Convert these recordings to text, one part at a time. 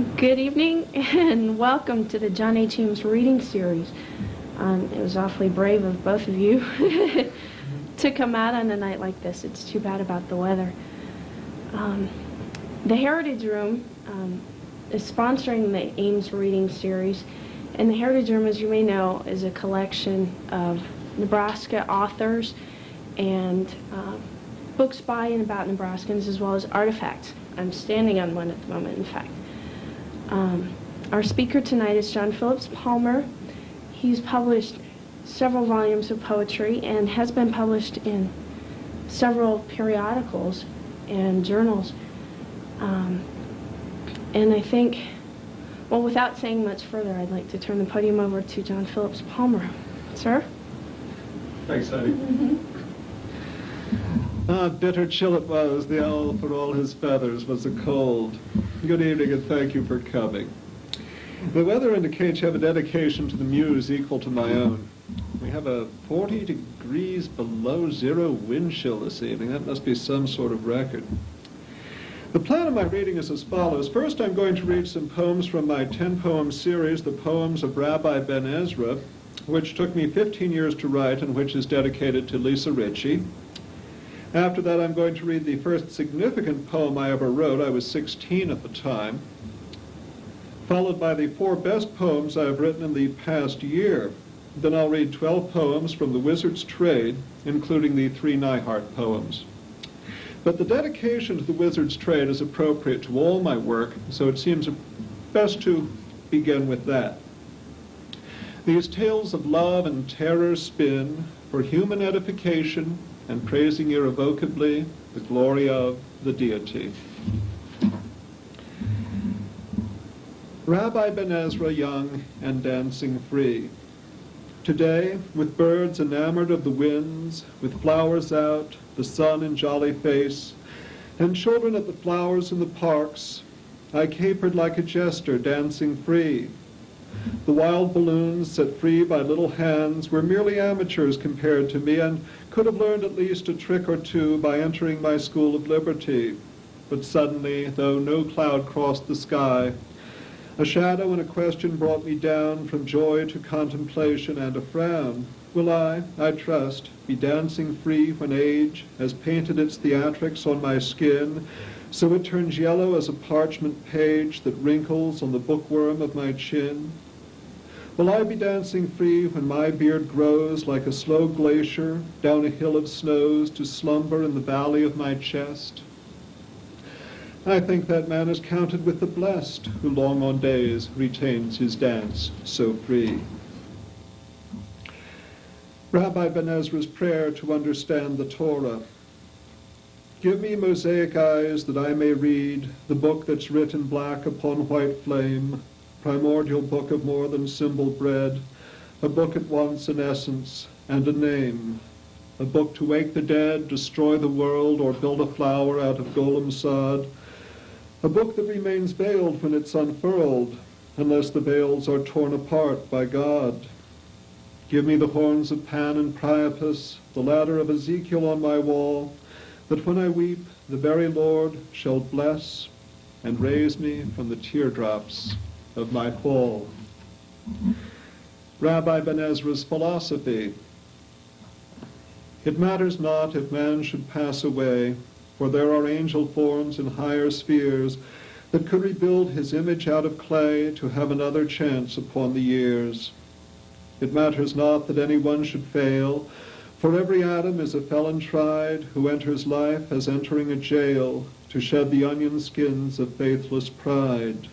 Good evening and welcome to the John H. Ames reading series. It was awfully brave of both of you to come out on a night like this. It's too bad about the weather. The Heritage Room is sponsoring the Ames reading series, and the Heritage Room, as you may know, is a collection of Nebraska authors and books by and about Nebraskans, as well as artifacts. I'm standing on one at the moment, in fact. Our speaker tonight is John Phillips Palmer. He's published several volumes of poetry and has been published in several periodicals and journals. And I think, well, without saying much further, I'd like to turn the podium over to John Phillips Palmer. Sir? Thanks, Heidi. Bitter chill it was, the owl for all his feathers was a cold. Good evening and thank you for coming. The weather indicates you have a dedication to the muse equal to my own. We have a 40 degrees below zero wind chill this evening. That must be some sort of record. The plan of my reading is as follows. First, I'm going to read some poems from my 10-poem series, The Poems of Rabbi Ben Ezra, which took me 15 years to write and which is dedicated to Lisa Ritchie. After that, I'm going to read the first significant poem I ever wrote. I was 16 at the time, followed by the 4 best poems I have written in the past year. Then I'll read 12 poems from The Wizard's Trade, including the 3 Neihardt poems. But the dedication to The Wizard's Trade is appropriate to all my work, so it seems best to begin with that. These tales of love and terror spin for human edification and praising irrevocably the glory of the deity. Rabbi Ben Ezra, young and dancing free. Today, with birds enamored of the winds, with flowers out, the sun in jolly face, and children at the flowers in the parks, I capered like a jester dancing free. The wild balloons set free by little hands were merely amateurs compared to me and could have learned at least a trick or two by entering my school of liberty. But suddenly, though no cloud crossed the sky, a shadow and a question brought me down from joy to contemplation and a frown. Will I trust, be dancing free when age has painted its theatrics on my skin, so it turns yellow as a parchment page that wrinkles on the bookworm of my chin? Will I be dancing free when my beard grows like a slow glacier down a hill of snows to slumber in the valley of my chest? I think that man is counted with the blessed who long on days retains his dance so free. Rabbi Ben Ezra's prayer to understand the Torah. Give me mosaic eyes that I may read the book that's written black upon white flame, primordial book of more than symbol bread, a book at once an essence and a name, a book to wake the dead, destroy the world, or build a flower out of golem sod, a book that remains veiled when it's unfurled, unless the veils are torn apart by God. Give me the horns of Pan and Priapus, the ladder of Ezekiel on my wall, that when I weep, the very Lord shall bless and raise me from the teardrops of my fall. Rabbi Ben Ezra's philosophy. It matters not if man should pass away, for there are angel forms in higher spheres that could rebuild his image out of clay to have another chance upon the years. It matters not that any one should fail, for every atom is a felon tried who enters life as entering a jail to shed the onion skins of faithless pride.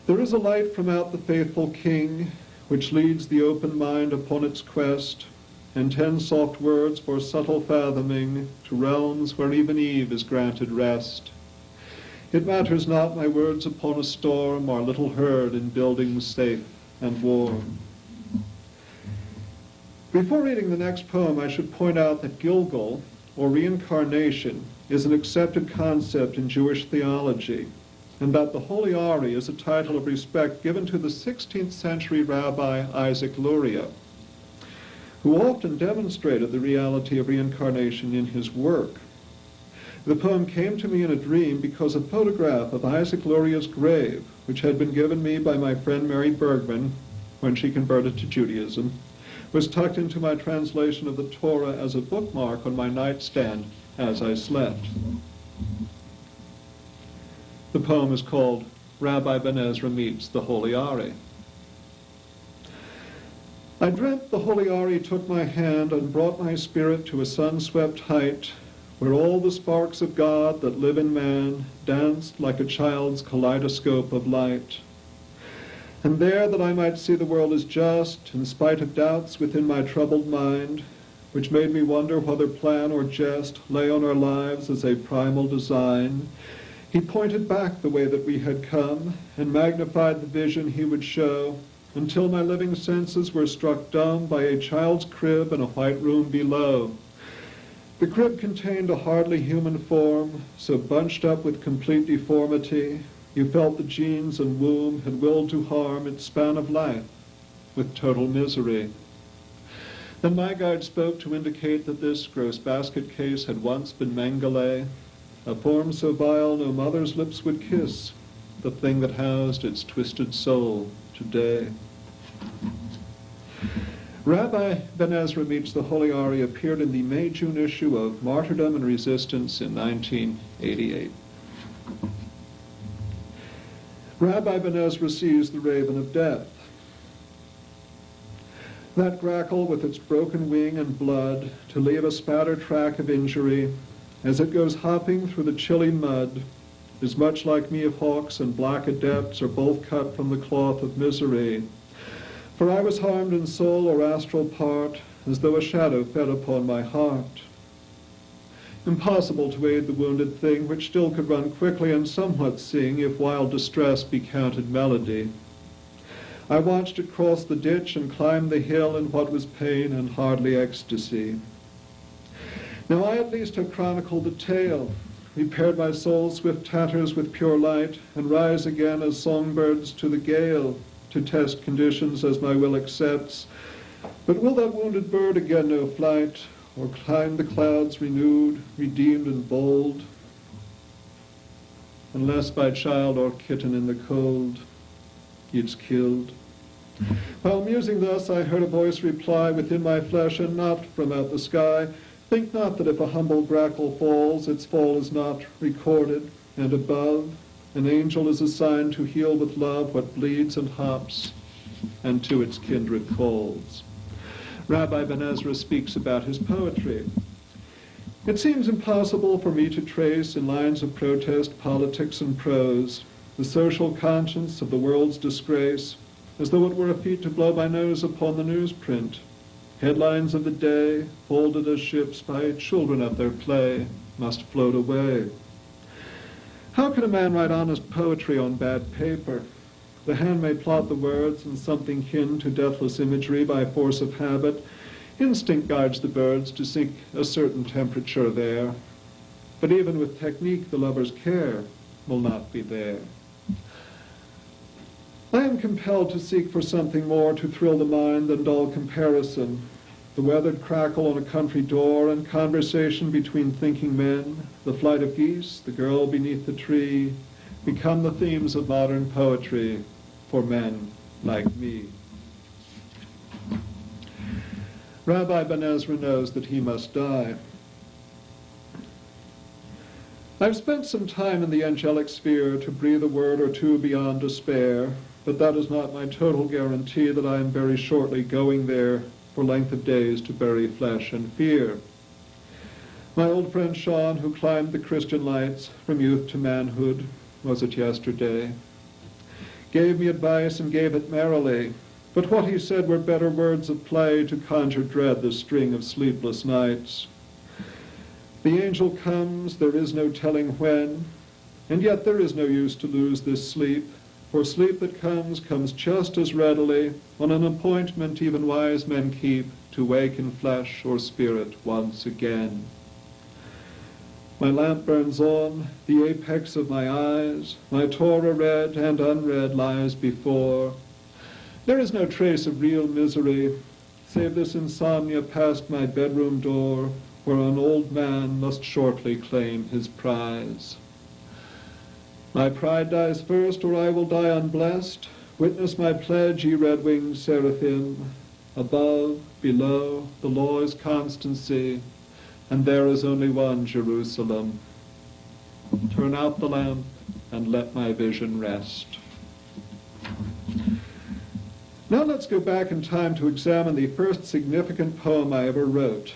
There is a light from out the faithful king which leads the open mind upon its quest, and 10 soft words for subtle fathoming to realms where even Eve is granted rest. It matters not my words upon a storm or little heard in buildings safe and warm. Before reading the next poem, I should point out that Gilgal, or reincarnation, is an accepted concept in Jewish theology, and that the Holy Ari is a title of respect given to the 16th century Rabbi Isaac Luria, who often demonstrated the reality of reincarnation in his work. The poem came to me in a dream because a photograph of Isaac Luria's grave, which had been given me by my friend Mary Bergman when she converted to Judaism, was tucked into my translation of the Torah as a bookmark on my nightstand as I slept. The poem is called Rabbi Ben Ezra Meets the Holy Ari. I dreamt the Holy Ari took my hand and brought my spirit to a sun-swept height, where all the sparks of God that live in man danced like a child's kaleidoscope of light. And there that I might see the world as just, in spite of doubts within my troubled mind, which made me wonder whether plan or jest lay on our lives as a primal design, he pointed back the way that we had come, and magnified the vision he would show, until my living senses were struck dumb by a child's crib in a white room below. The crib contained a hardly human form, so bunched up with complete deformity, you felt the genes and womb had willed to harm its span of life with total misery. Then my guide spoke to indicate that this gross basket case had once been Mengele, a form so vile no mother's lips would kiss, the thing that housed its twisted soul today. Rabbi Ben Ezra Meets the Holy Ari appeared in the May-June issue of Martyrdom and Resistance in 1988. Rabbi Ben Ezra sees the raven of death. That grackle with its broken wing and blood to leave a spatter track of injury as it goes hopping through the chilly mud is much like me if hawks and black adepts are both cut from the cloth of misery. For I was harmed in soul or astral part, as though a shadow fed upon my heart. Impossible to aid the wounded thing, which still could run quickly and somewhat sing, if wild distress be counted melody. I watched it cross the ditch and climb the hill in what was pain and hardly ecstasy. Now I at least have chronicled the tale, repaired my soul's swift tatters with pure light, and rise again as songbirds to the gale, to test conditions as my will accepts. But will that wounded bird again know flight, or climb the clouds renewed, redeemed and bold? Unless by child or kitten in the cold, it's killed. While musing thus, I heard a voice reply within my flesh, and not from out the sky, think not that if a humble grackle falls, its fall is not recorded, and above, an angel is assigned to heal with love what bleeds and hops, and to its kindred calls. Rabbi Ben Ezra speaks about his poetry. It seems impossible for me to trace in lines of protest, politics, and prose the social conscience of the world's disgrace, as though it were a feat to blow my nose upon the newsprint. Headlines of the day, folded as ships by children at their play, must float away. How can a man write honest poetry on bad paper? The hand may plot the words in something kin to deathless imagery by force of habit. Instinct guides the birds to seek a certain temperature there. But even with technique, the lover's care will not be there. I am compelled to seek for something more to thrill the mind than dull comparison. The weathered crackle on a country door and conversation between thinking men, the flight of geese, the girl beneath the tree, become the themes of modern poetry for men like me. Rabbi Ben Ezra knows that he must die. I've spent some time in the angelic sphere to breathe a word or two beyond despair, but that is not my total guarantee that I am very shortly going there for length of days to bury flesh and fear. My old friend Sean, who climbed the Christian lights from youth to manhood, was it yesterday, gave me advice and gave it merrily, but what he said were better words of play to conjure dread the string of sleepless nights. The angel comes, there is no telling when, and yet there is no use to lose this sleep, for sleep that comes just as readily on an appointment even wise men keep to wake in flesh or spirit once again. My lamp burns on, the apex of my eyes, my Torah read and unread lies before. There is no trace of real misery, save this insomnia past my bedroom door, where an old man must shortly claim his prize. My pride dies first, or I will die unblessed. Witness my pledge, ye red-winged seraphim. Above, below, the law is constancy, and there is only one Jerusalem. Turn out the lamp, and let my vision rest. Now let's go back in time to examine the first significant poem I ever wrote.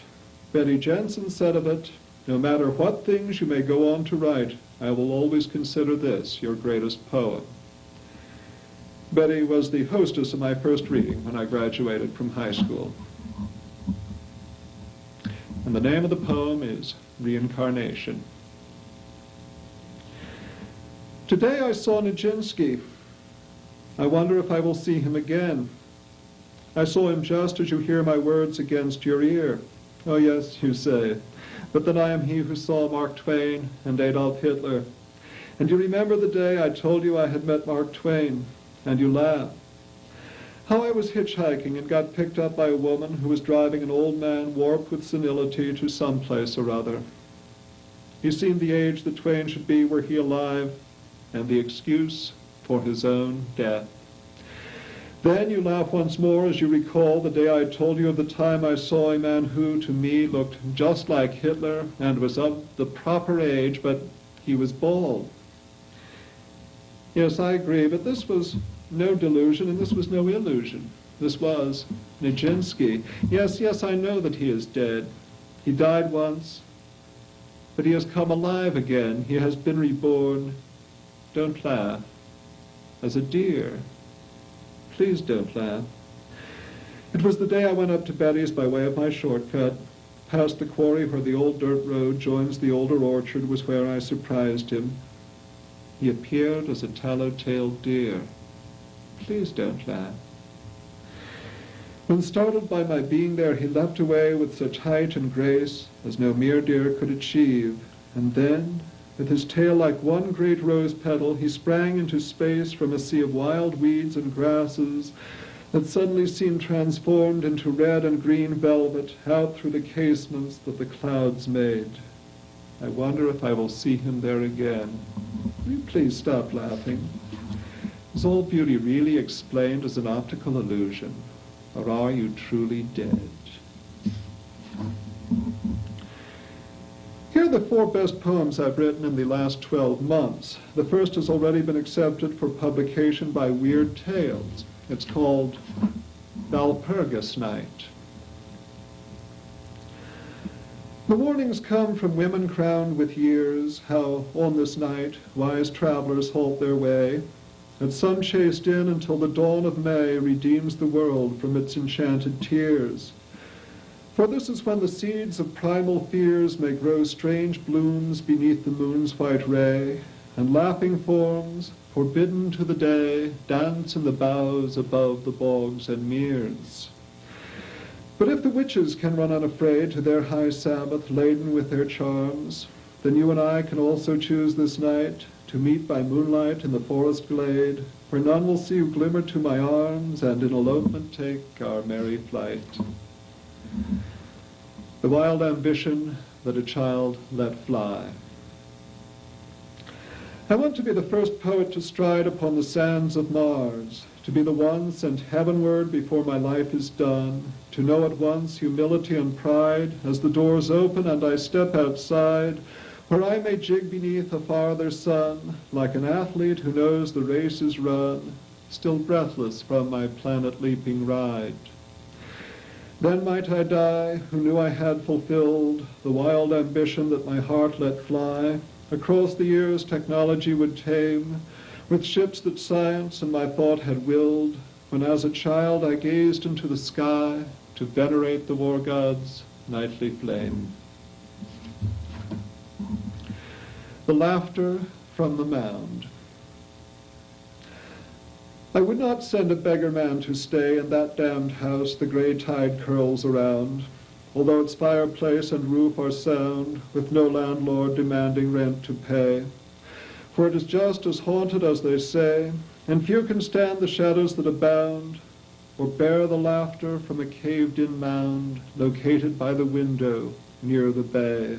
Betty Jensen said of it, "No matter what things you may go on to write, I will always consider this your greatest poem." Betty was the hostess of my first reading when I graduated from high school. And the name of the poem is Reincarnation. Today I saw Nijinsky. I wonder if I will see him again. I saw him just as you hear my words against your ear. Oh yes, you say, but then I am he who saw Mark Twain and Adolf Hitler. And you remember the day I told you I had met Mark Twain, and you laughed. How I was hitchhiking and got picked up by a woman who was driving an old man warped with senility to some place or other. He seemed the age that Twain should be were he alive, and the excuse for his own death. Then you laugh once more as you recall the day I told you of the time I saw a man who, to me, looked just like Hitler and was of the proper age, but he was bald. Yes, I agree, but this was no delusion and this was no illusion. This was Nijinsky. Yes, I know that he is dead. He died once, but he has come alive again. He has been reborn. Don't laugh. As a deer. Please don't laugh. It was the day I went up to Betty's by way of my shortcut. Past the quarry where the old dirt road joins the older orchard was where I surprised him. He appeared as a tallow-tailed deer. Please don't laugh. When startled by my being there, he leapt away with such height and grace as no mere deer could achieve, and then, with his tail like one great rose petal, he sprang into space from a sea of wild weeds and grasses that suddenly seemed transformed into red and green velvet out through the casements that the clouds made. I wonder if I will see him there again. Will you please stop laughing? Is all beauty really explained as an optical illusion, or are you truly dead? Here are the 4 best poems I've written in the last 12 months. The first has already been accepted for publication by Weird Tales. It's called Alpergus Night. The warnings come from women crowned with years, how on this night wise travelers halt their way, and sun chased in until the dawn of May redeems the world from its enchanted tears. For this is when the seeds of primal fears may grow strange blooms beneath the moon's white ray, and laughing forms, forbidden to the day, dance in the boughs above the bogs and meres. But if the witches can run unafraid to their high Sabbath laden with their charms, then you and I can also choose this night to meet by moonlight in the forest glade, where none will see who glimmer to my arms, and in elopement take our merry flight. The wild ambition that a child let fly. I want to be the first poet to stride upon the sands of Mars, to be the one sent heavenward before my life is done, to know at once humility and pride as the doors open and I step outside, where I may jig beneath a farther sun, like an athlete who knows the race is run, still breathless from my planet-leaping ride. Then might I die, who knew I had fulfilled the wild ambition that my heart let fly. Across the years technology would tame, with ships that science and my thought had willed, when as a child I gazed into the sky to venerate the war god's nightly flame. The laughter from the mound. I would not send a beggar man to stay in that damned house the gray tide curls around, although its fireplace and roof are sound, with no landlord demanding rent to pay. For it is just as haunted as they say, and few can stand the shadows that abound, or bear the laughter from a caved-in mound located by the window near the bay.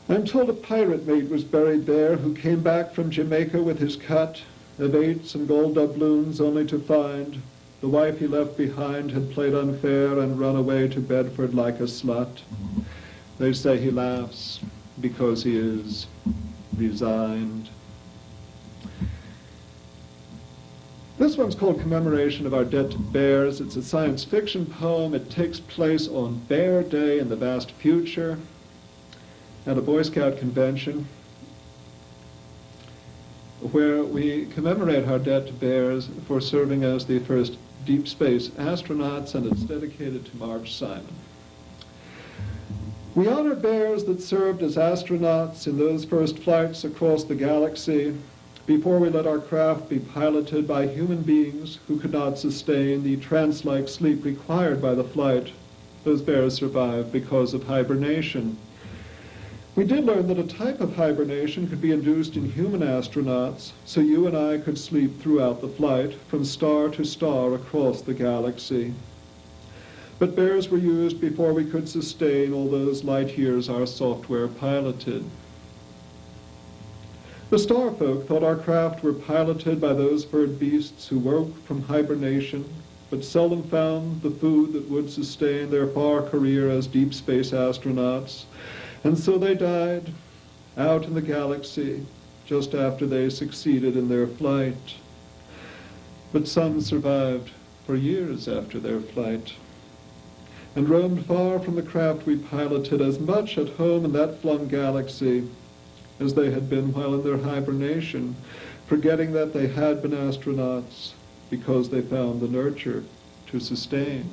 I'm told a pirate mate was buried there who came back from Jamaica with his cut of 8s and gold doubloons, only to find the wife he left behind had played unfair and run away to Bedford like a slut. They say he laughs because he is resigned. This one's called Commemoration of Our Debt to Bears. It's a science fiction poem. It takes place on Bear Day in the vast future at a Boy Scout convention where we commemorate our debt to bears for serving as the first deep space astronauts, and it's dedicated to Marge Simon. We honor bears that served as astronauts in those first flights across the galaxy before we let our craft be piloted by human beings who could not sustain the trance-like sleep required by the flight. Those bears survived because of hibernation. We did learn that a type of hibernation could be induced in human astronauts, so you and I could sleep throughout the flight from star to star across the galaxy. But bears were used before we could sustain all those light years our software piloted. The starfolk thought our craft were piloted by those bird beasts who woke from hibernation, but seldom found the food that would sustain their far career as deep space astronauts. And so they died out in the galaxy just after they succeeded in their flight. But some survived for years after their flight and roamed far from the craft we piloted, as much at home in that flung galaxy as they had been while in their hibernation, forgetting that they had been astronauts because they found the nurture to sustain.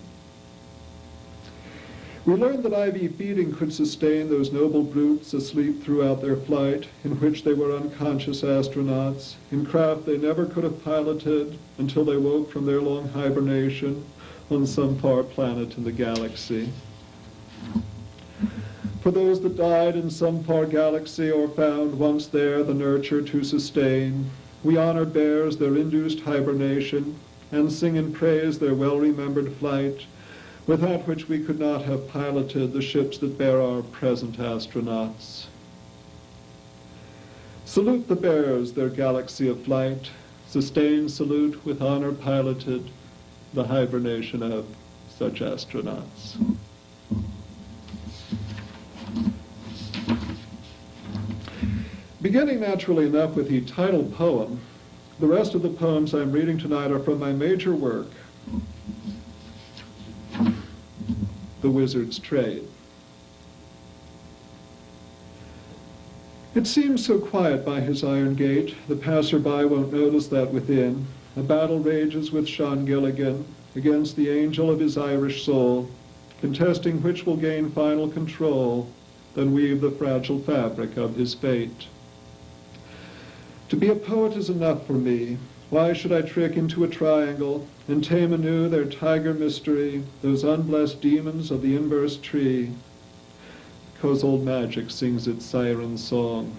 We learned that IV feeding could sustain those noble brutes asleep throughout their flight, in which they were unconscious astronauts, in craft they never could have piloted until they woke from their long hibernation on some far planet in the galaxy. For those that died in some far galaxy or found once there the nurture to sustain, we honor bears their induced hibernation and sing in praise their well-remembered flight, without which we could not have piloted the ships that bear our present astronauts. Salute the bears, their galaxy of flight. Sustain salute with honor piloted the hibernation of such astronauts. Beginning naturally enough with the title poem, the rest of the poems I'm reading tonight are from my major work, The Wizard's Trade. It seems so quiet by his iron gate, the passer-by won't notice that within a battle rages with Sean Gilligan against the angel of his Irish soul, contesting which will gain final control, then weave the fragile fabric of his fate. To be a poet is enough for me. Why should I trick into a triangle and tame anew their tiger mystery, those unblessed demons of the inverse tree? Because old magic sings its siren song.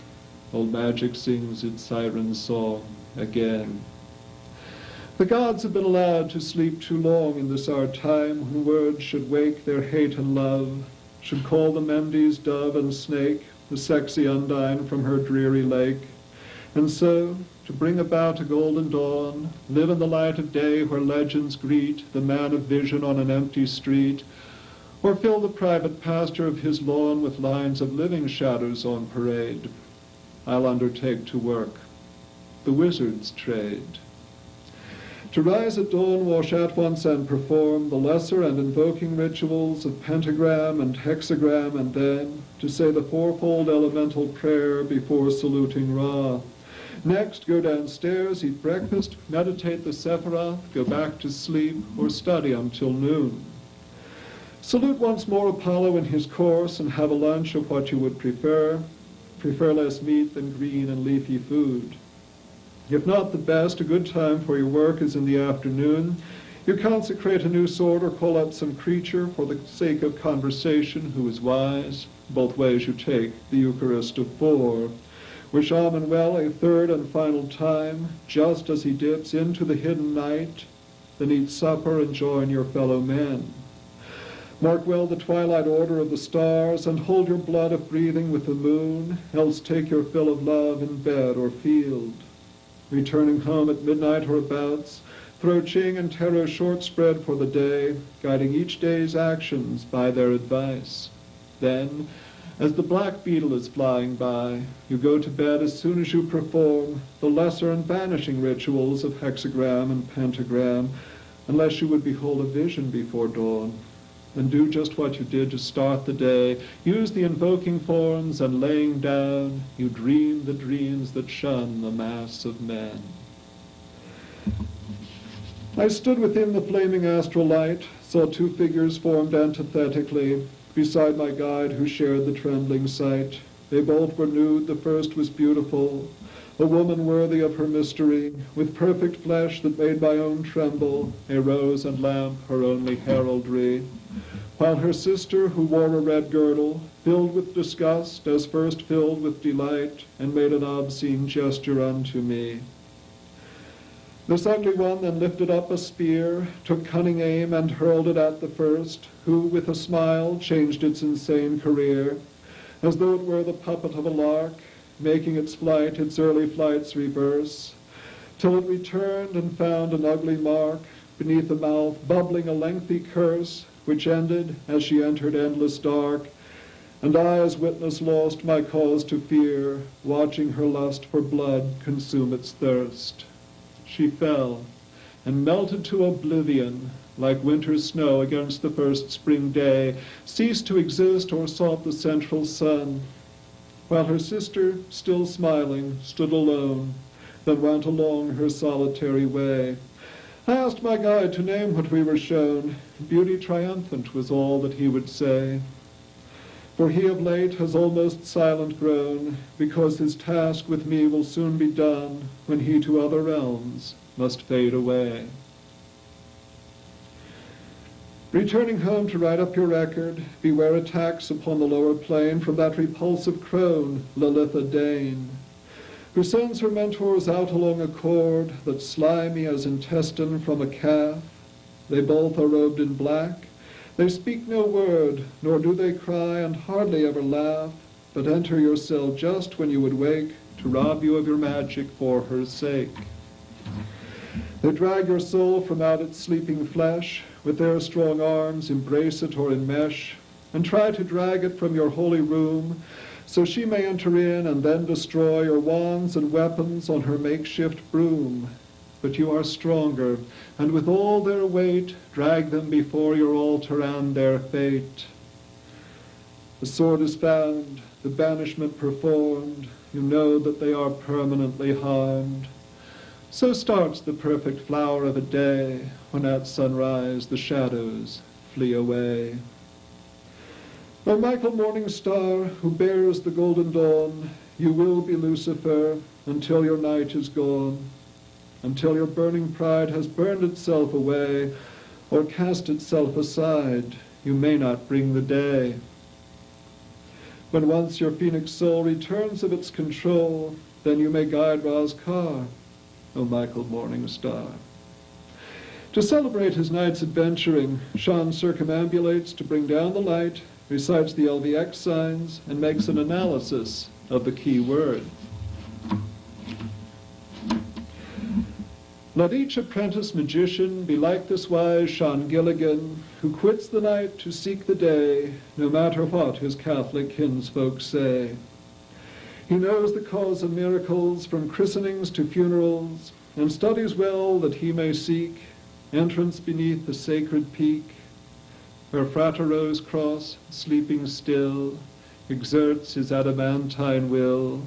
Old magic sings its siren song again. The gods have been allowed to sleep too long in this our time, when words should wake their hate and love, should call the Mendes dove and snake, the sexy undine from her dreary lake. And so, to bring about a golden dawn, live in the light of day where legends greet the man of vision on an empty street, or fill the private pasture of his lawn with lines of living shadows on parade, I'll undertake to work the wizard's trade. To rise at dawn, wash at once and perform the lesser and invoking rituals of pentagram and hexagram, and then to say the fourfold elemental prayer before saluting Ra. Next, go downstairs, eat breakfast, meditate the Sephiroth, go back to sleep, or study until noon. Salute once more Apollo in his course, and have a lunch of what you would prefer. Prefer less meat than green and leafy food. If not the best, a good time for your work is in the afternoon. You consecrate a new sword or call up some creature for the sake of conversation who is wise. Both ways you take the Eucharist of four. Wish Amen well a third and final time, just as he dips into the hidden night, then eat supper and join your fellow men. Mark well the twilight order of the stars, and hold your blood of breathing with the moon, else take your fill of love in bed or field. Returning home at midnight or abouts, throw Ching and Tarot short spread for the day, guiding each day's actions by their advice. Then, as the black beetle is flying by, you go to bed as soon as you perform the lesser and vanishing rituals of hexagram and pentagram, unless you would behold a vision before dawn. And do just what you did to start the day. Use the invoking forms, and laying down, you dream the dreams that shun the mass of men. I stood within the flaming astral light, saw two figures formed antithetically, beside my guide who shared the trembling sight. They both were nude, the first was beautiful, a woman worthy of her mystery, with perfect flesh that made my own tremble, a rose and lamp her only heraldry. While her sister, who wore a red girdle, filled with disgust as first filled with delight, and made an obscene gesture unto me. This ugly one then lifted up a spear, took cunning aim, and hurled it at the first, who, with a smile, changed its insane career, as though it were the puppet of a lark, making its flight its early flight's reverse, till it returned and found an ugly mark beneath the mouth, bubbling a lengthy curse, which ended as she entered endless dark, and I as witness lost my cause to fear, watching her lust for blood consume its thirst. She fell, and melted to oblivion, like winter's snow against the first spring day, ceased to exist or sought the central sun, while her sister, still smiling, stood alone, then went along her solitary way. I asked my guide to name what we were shown. Beauty triumphant was all that he would say. For he of late has almost silent grown, because his task with me will soon be done, when he to other realms must fade away. Returning home to write up your record, beware attacks upon the lower plane from that repulsive crone, Lilitha Dane, who sends her mentors out along a cord that's slimy as intestine from a calf. They both are robed in black. They speak no word, nor do they cry, and hardly ever laugh, but enter your cell just when you would wake, to rob you of your magic for her sake. They drag your soul from out its sleeping flesh, with their strong arms embrace it or enmesh, and try to drag it from your holy room, so she may enter in and then destroy your wands and weapons on her makeshift broom. But you are stronger, and with all their weight, drag them before your altar and their fate. The sword is found, the banishment performed, you know that they are permanently harmed. So starts the perfect flower of a day, when at sunrise the shadows flee away. O Michael morning star, who bears the golden dawn, you will be Lucifer until your night is gone, until your burning pride has burned itself away, or cast itself aside, you may not bring the day. When once your phoenix soul returns of its control, then you may guide Ra's car, O Michael morning star. To celebrate his night's adventuring, Sean circumambulates to bring down the light, recites the LVX signs, and makes an analysis of the key word. Let each apprentice magician be like this wise Sean Gilligan, who quits the night to seek the day, no matter what his Catholic kinsfolk say. He knows the cause of miracles, from christenings to funerals, and studies well that he may seek entrance beneath the sacred peak, where Fratero's cross, sleeping still, exerts his adamantine will,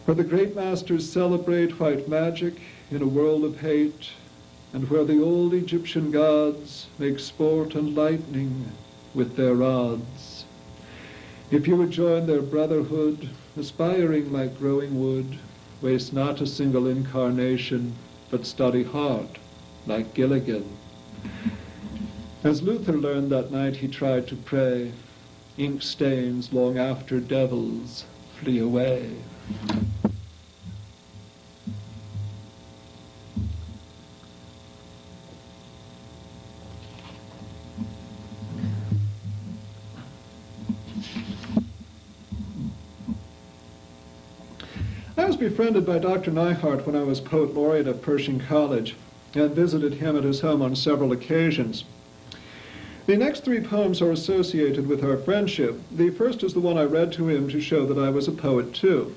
where the great masters celebrate white magic in a world of hate, and where the old Egyptian gods make sport and lightning with their rods. If you would join their brotherhood, aspiring like growing wood, waste not a single incarnation, but study hard like Gilligan. As Luther learned that night he tried to pray, ink stains long after devils flee away. I was befriended by Dr. Neihart when I was poet laureate at Pershing College and visited him at his home on several occasions. The next three poems are associated with our friendship. The first is the one I read to him to show that I was a poet too.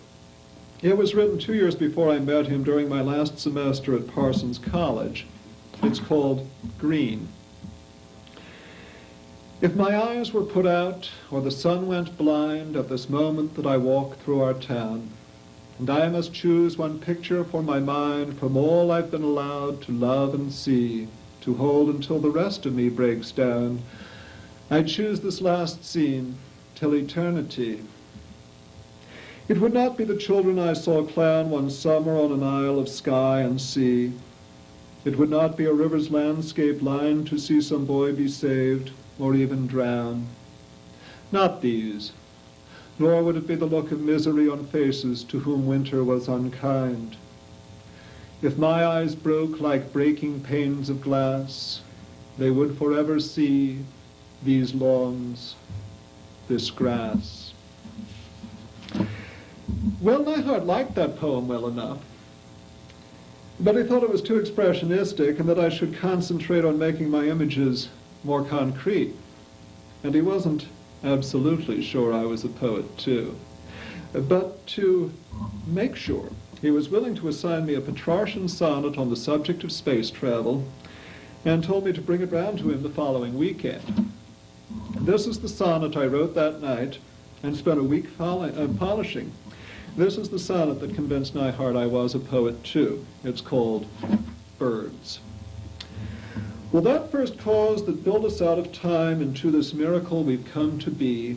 It was written 2 years before I met him during my last semester at Parsons College. It's called Green. If my eyes were put out, or the sun went blind at this moment that I walk through our town, and I must choose one picture for my mind from all I've been allowed to love and see, to hold until the rest of me breaks down, I'd choose this last scene till eternity. It would not be the children I saw clown one summer on an isle of sky and sea. It would not be a river's landscape lined to see some boy be saved, or even drown. Not these, nor would it be the look of misery on faces to whom winter was unkind. If my eyes broke like breaking panes of glass, they would forever see these lawns, this grass. Well, Neihart liked that poem well enough, but he thought it was too expressionistic and that I should concentrate on making my images more concrete. And he wasn't absolutely sure I was a poet too. But to make sure, he was willing to assign me a Petrarchan sonnet on the subject of space travel and told me to bring it round to him the following weekend. This is the sonnet I wrote that night and spent a week polishing. This is the sonnet that convinced Neihart I was a poet too. It's called Birds. Will that first cause that built us out of time into this miracle we've come to be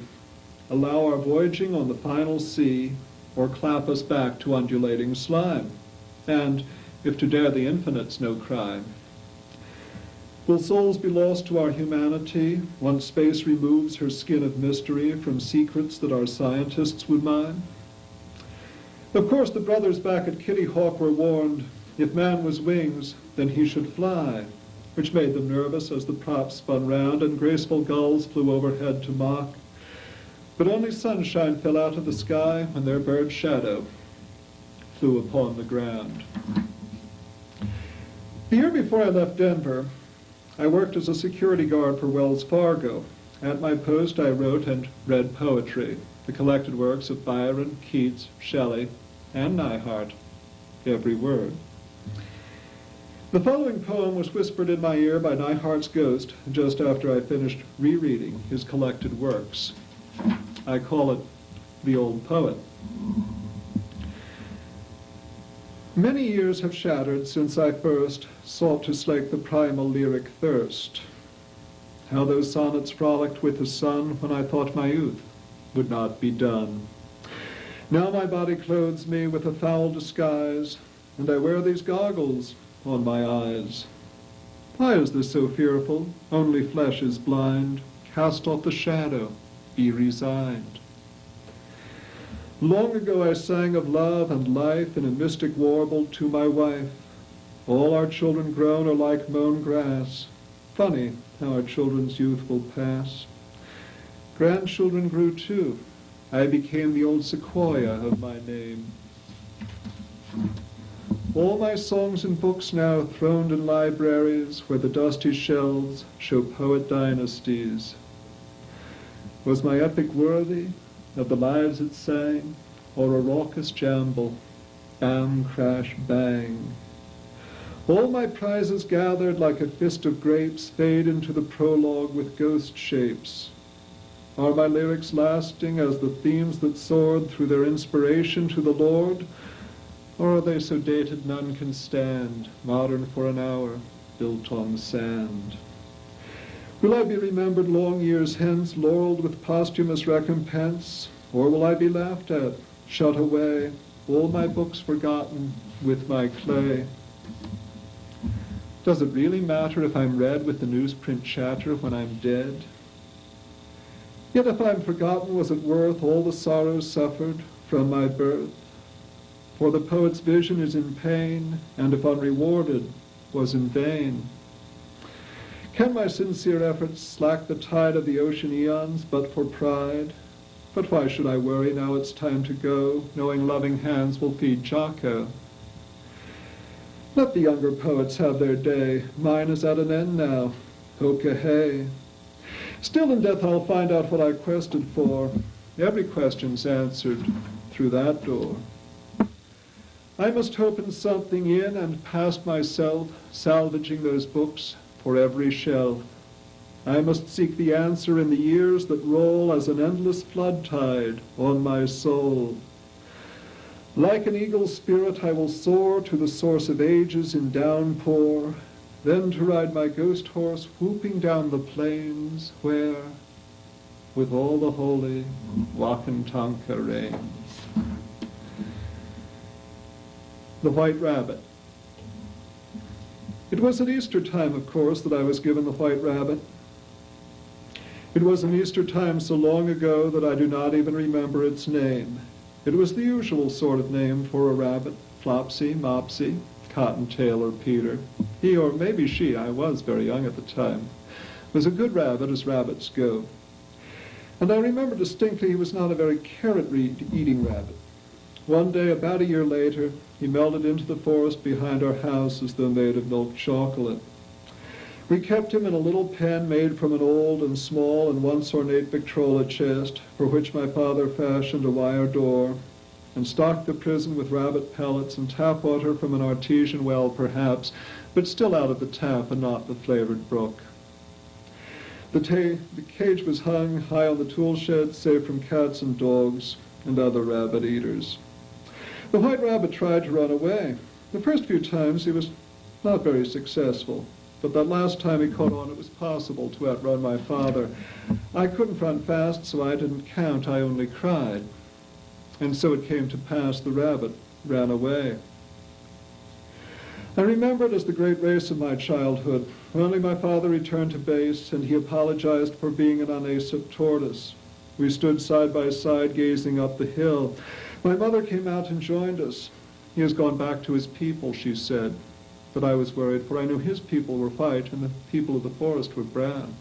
allow our voyaging on the final sea, or clap us back to undulating slime? And if to dare the infinite's no crime, will souls be lost to our humanity once space removes her skin of mystery from secrets that our scientists would mine? Of course, the brothers back at Kitty Hawk were warned, if man was wings, then he should fly, which made them nervous as the props spun round and graceful gulls flew overhead to mock. But only sunshine fell out of the sky when their bird's shadow flew upon the ground. The year before I left Denver, I worked as a security guard for Wells Fargo. At my post, I wrote and read poetry, the collected works of Byron, Keats, Shelley, and Neihart, every word. The following poem was whispered in my ear by Neihart's ghost just after I finished rereading his collected works. I call it The Old Poet. Many years have shattered since I first sought to slake the primal lyric thirst. How those sonnets frolicked with the sun when I thought my youth would not be done. Now my body clothes me with a foul disguise, and I wear these goggles on my eyes. Why is this so fearful? Only flesh is blind. Cast off the shadow, be resigned. Long ago I sang of love and life in a mystic warble to my wife. All our children grown are like mown grass. Funny how our children's youth will pass. Grandchildren grew too. I became the old sequoia of my name. All my songs and books now throned in libraries where the dusty shelves show poet dynasties. Was my epic worthy of the lives it sang, or a raucous jamble, bam, crash, bang? All my prizes gathered like a fist of grapes fade into the prologue with ghost shapes. Are my lyrics lasting as the themes that soared through their inspiration to the Lord? Or are they so dated none can stand, modern for an hour, built on sand? Will I be remembered long years hence, laureled with posthumous recompense? Or will I be laughed at, shut away, all my books forgotten with my clay? Does it really matter if I'm read with the newsprint chatter when I'm dead? Yet if I'm forgotten, was it worth all the sorrows suffered from my birth? For the poet's vision is in pain, and if unrewarded, was in vain. Can my sincere efforts slack the tide of the ocean eons but for pride? But why should I worry now it's time to go, knowing loving hands will feed Jocko? Let the younger poets have their day. Mine is at an end now. Ho-ka-hey. Still in death I'll find out what I quested for. Every question's answered through that door. I must hope in something in and past myself, salvaging those books for every shelf. I must seek the answer in the years that roll as an endless flood tide on my soul. Like an eagle's spirit I will soar to the source of ages in downpour, then to ride my ghost horse whooping down the plains where, with all the holy, Wakantanka reigns. The White Rabbit. It was at Easter time, of course, that I was given the white rabbit. It was an Easter time so long ago that I do not even remember its name. It was the usual sort of name for a rabbit, Flopsy, Mopsy, Cottontail, or Peter. He, or maybe she, I was very young at the time, was a good rabbit as rabbits go. And I remember distinctly he was not a very carrot-eating rabbit. One day, about a year later, he melted into the forest behind our house as though made of milk chocolate. We kept him in a little pen made from an old and small and once ornate Victrola chest, for which my father fashioned a wire door, and stocked the prison with rabbit pellets and tap water from an artesian well, perhaps, but still out of the tap and not the flavored brook. The cage was hung high on the tool shed, safe from cats and dogs and other rabbit eaters. The white rabbit tried to run away. The first few times he was not very successful. But that last time he caught on, it was possible to outrun my father. I couldn't run fast, so I didn't count, I only cried. And so it came to pass the rabbit ran away. I remember it as the great race of my childhood. Only my father returned to base, and he apologized for being an unaesop tortoise. We stood side by side, gazing up the hill. My mother came out and joined us. He has gone back to his people, she said. But I was worried, for I knew his people were white and the people of the forest were brown.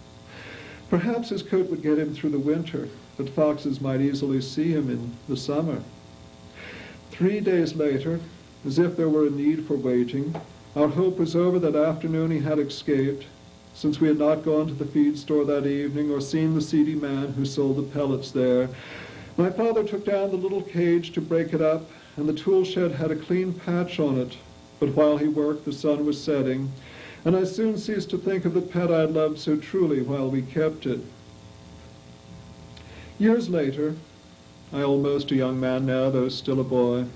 Perhaps his coat would get him through the winter, but foxes might easily see him in the summer. 3 days later, as if there were a need for waiting, our hope was over that afternoon he had escaped, since we had not gone to the feed store that evening or seen the seedy man who sold the pellets there. My father took down the little cage to break it up, and the tool shed had a clean patch on it. But while he worked, the sun was setting, and I soon ceased to think of the pet I'd loved so truly while we kept it. Years later, I almost a young man now, though still a boy,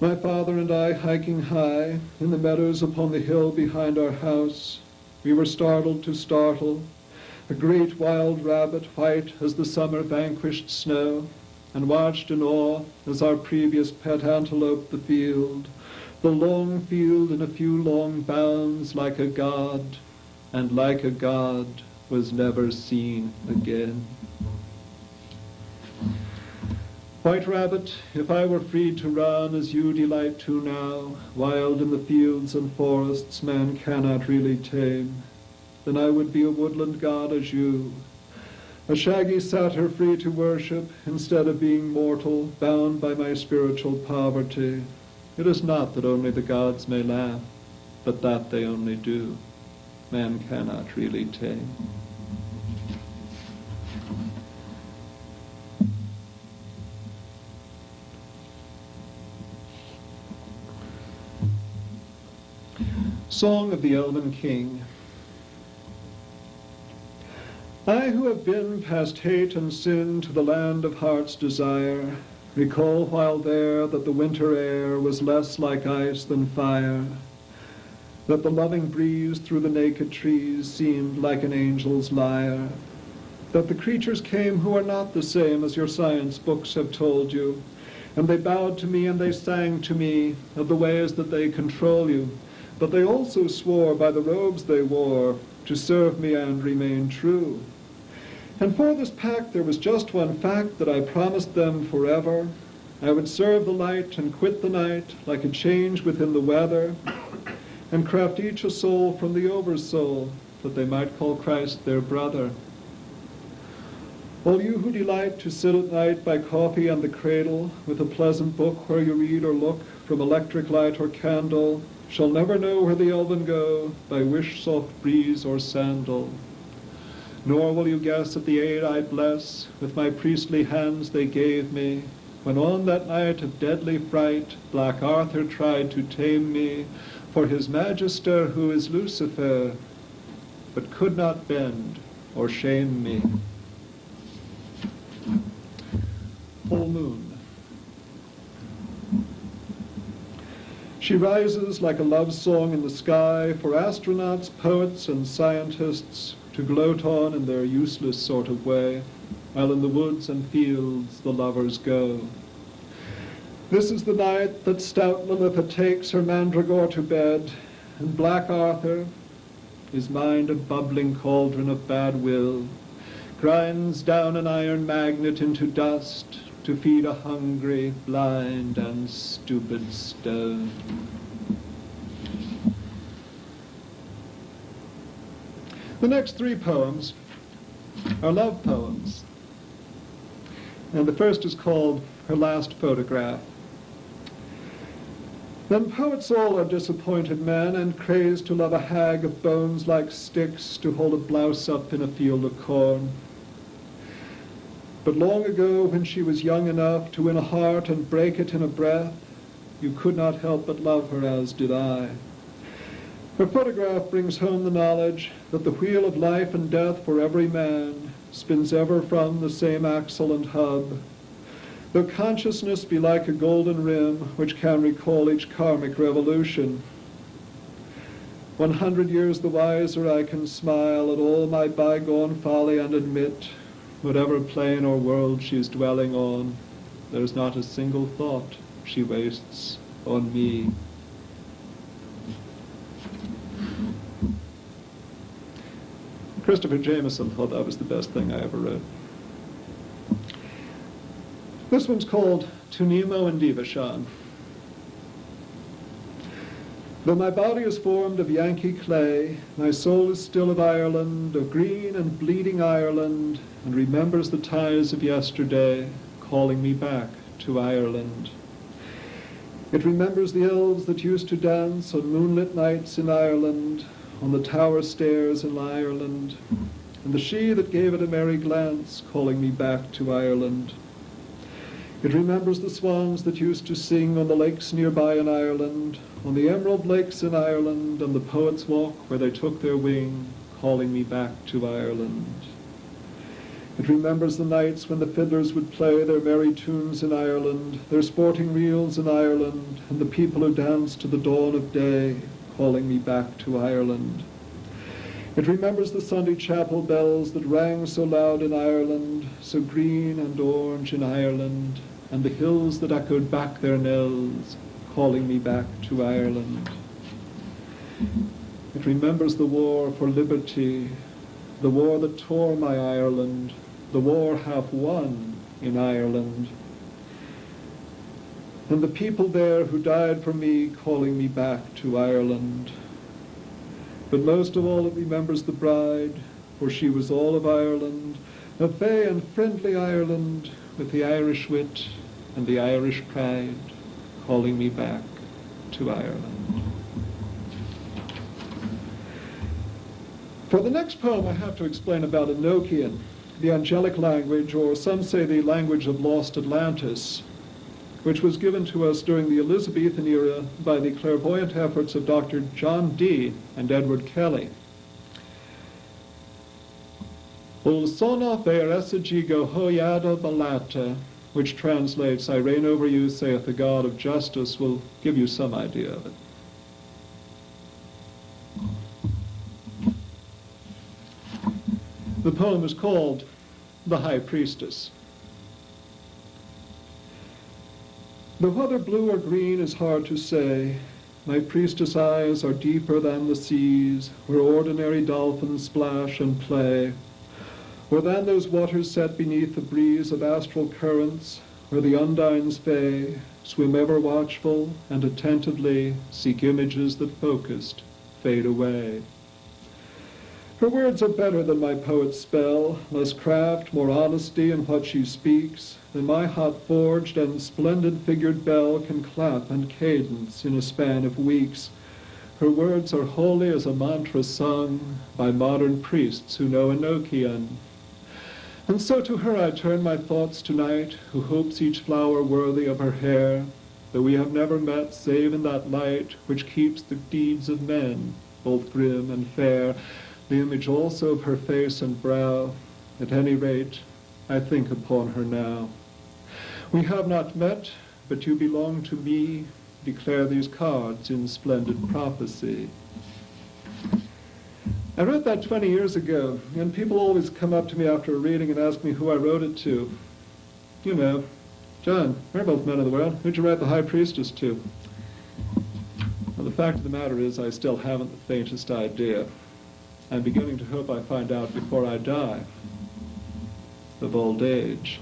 my father and I hiking high in the meadows upon the hill behind our house, we were startled to startle a great wild rabbit, white as the summer vanquished snow, and watched in awe as our previous pet antelope the field, the long field in a few long bounds like a god, and like a god was never seen again. White rabbit, if I were free to run as you delight to now, wild in the fields and forests man cannot really tame, then I would be a woodland god as you, a shaggy satyr free to worship instead of being mortal, bound by my spiritual poverty. It is not that only the gods may laugh, but that they only do. Man cannot really tame. Song of the Elven King. I who have been past hate and sin to the land of heart's desire, recall while there that the winter air was less like ice than fire, that the loving breeze through the naked trees seemed like an angel's lyre, that the creatures came who are not the same as your science books have told you, and they bowed to me and they sang to me of the ways that they control you, but they also swore by the robes they wore to serve me and remain true. And for this pact there was just one fact that I promised them forever. I would serve the light and quit the night like a change within the weather, and craft each a soul from the oversoul, that they might call Christ their brother. All you who delight to sit at night by coffee and the cradle, with a pleasant book where you read or look from electric light or candle, shall never know where the Elven go by wish, soft breeze, or sandal. Nor will you guess at the aid I bless with my priestly hands they gave me, when on that night of deadly fright Black Arthur tried to tame me, for his magister who is Lucifer, but could not bend or shame me. Full moon. She rises like a love song in the sky for astronauts, poets, and scientists to gloat on in their useless sort of way, while in the woods and fields the lovers go. This is the night that stout Lilitha takes her mandragore to bed, and Black Arthur, his mind a bubbling cauldron of bad will, grinds down an iron magnet into dust to feed a hungry, blind, and stupid stone. The next three poems are love poems. And the first is called Her Last Photograph. Then poets all are disappointed men, and crazed to love a hag of bones like sticks to hold a blouse up in a field of corn. But long ago, when she was young enough to win a heart and break it in a breath, you could not help but love her, as did I. Her photograph brings home the knowledge that the wheel of life and death for every man spins ever from the same axle and hub, though consciousness be like a golden rim which can recall each karmic revolution. 100 years the wiser I can smile at all my bygone folly and admit, whatever plane or world she's dwelling on, there's not a single thought she wastes on me. Christopher Jameson thought that was the best thing I ever read. This one's called To Nemo and Devashan. Though my body is formed of Yankee clay, my soul is still of Ireland, of green and bleeding Ireland, and remembers the ties of yesterday, calling me back to Ireland. It remembers the elves that used to dance on moonlit nights in Ireland, on the tower stairs in Ireland, and the she that gave it a merry glance, calling me back to Ireland. It remembers the swans that used to sing on the lakes nearby in Ireland, on the emerald lakes in Ireland, and the poets' walk where they took their wing, calling me back to Ireland. It remembers the nights when the fiddlers would play their merry tunes in Ireland, their sporting reels in Ireland, and the people who danced to the dawn of day, calling me back to Ireland. It remembers the Sunday chapel bells that rang so loud in Ireland, so green and orange in Ireland, and the hills that echoed back their knells, calling me back to Ireland. It remembers the war for liberty, the war that tore my Ireland, the war half won in Ireland, and the people there who died for me, calling me back to Ireland. But most of all it remembers the bride, for she was all of Ireland, a fey and friendly Ireland, with the Irish wit and the Irish pride, calling me back to Ireland. For the next poem I have to explain about Enochian, the Angelic Language, or some say the language of lost Atlantis, which was given to us during the Elizabethan era by the clairvoyant efforts of Dr. John Dee and Edward Kelly. Ul sono feiresigigo hoyada balata, which translates, I reign over you, saith the God of justice, will give you some idea of it. The poem is called The High Priestess. Though whether blue or green is hard to say, my priestess eyes are deeper than the seas, where ordinary dolphins splash and play, or than those waters set beneath the breeze of astral currents, where the undines fay swim ever watchful and attentively seek images that focused fade away. Her words are better than my poet's spell, less craft, more honesty in what she speaks, than my hot-forged and splendid-figured bell can clap and cadence in a span of weeks. Her words are holy as a mantra sung by modern priests who know Enochian. And so to her I turn my thoughts tonight, who hopes each flower worthy of her hair, though we have never met save in that light which keeps the deeds of men, both grim and fair, the image also of her face and brow. At any rate, I think upon her now. We have not met, but you belong to me, declare these cards in splendid prophecy. I wrote that 20 years ago, and people always come up to me after a reading and ask me who I wrote it to. You know, John, we're both men of the world. Who'd you write the High Priestess to? Well, the fact of the matter is I still haven't the faintest idea. I'm beginning to hope I find out before I die of old age.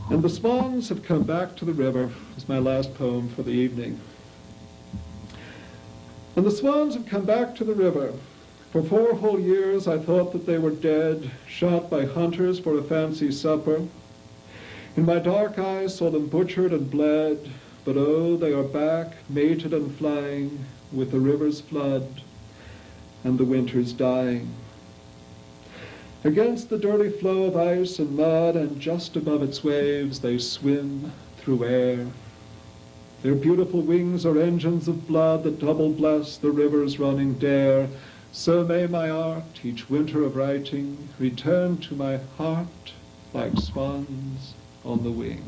And the swans have come back to the river is my last poem for the evening. And the swans have come back to the river. For 4 whole years I thought that they were dead, shot by hunters for a fancy supper. In my dark eyes saw them butchered and bled, but oh, they are back, mated and flying, with the river's flood and the winter's dying. Against the dirty flow of ice and mud, and just above its waves, they swim through air. Their beautiful wings are engines of blood that double bless the river's running dare. So may my art, each winter of writing, return to my heart like swans on the wing.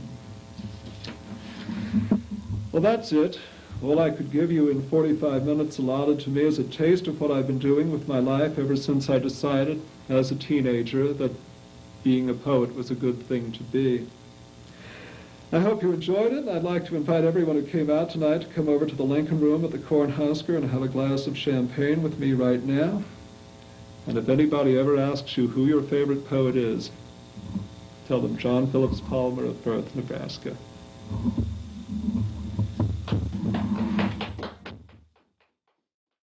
Well, that's it. All I could give you in 45 minutes allotted to me is a taste of what I've been doing with my life ever since I decided, as a teenager, that being a poet was a good thing to be. I hope you enjoyed it. I'd like to invite everyone who came out tonight to come over to the Lincoln Room at the Cornhusker and have a glass of champagne with me right now. And if anybody ever asks you who your favorite poet is, tell them John Phillips Palmer of Perth, Nebraska.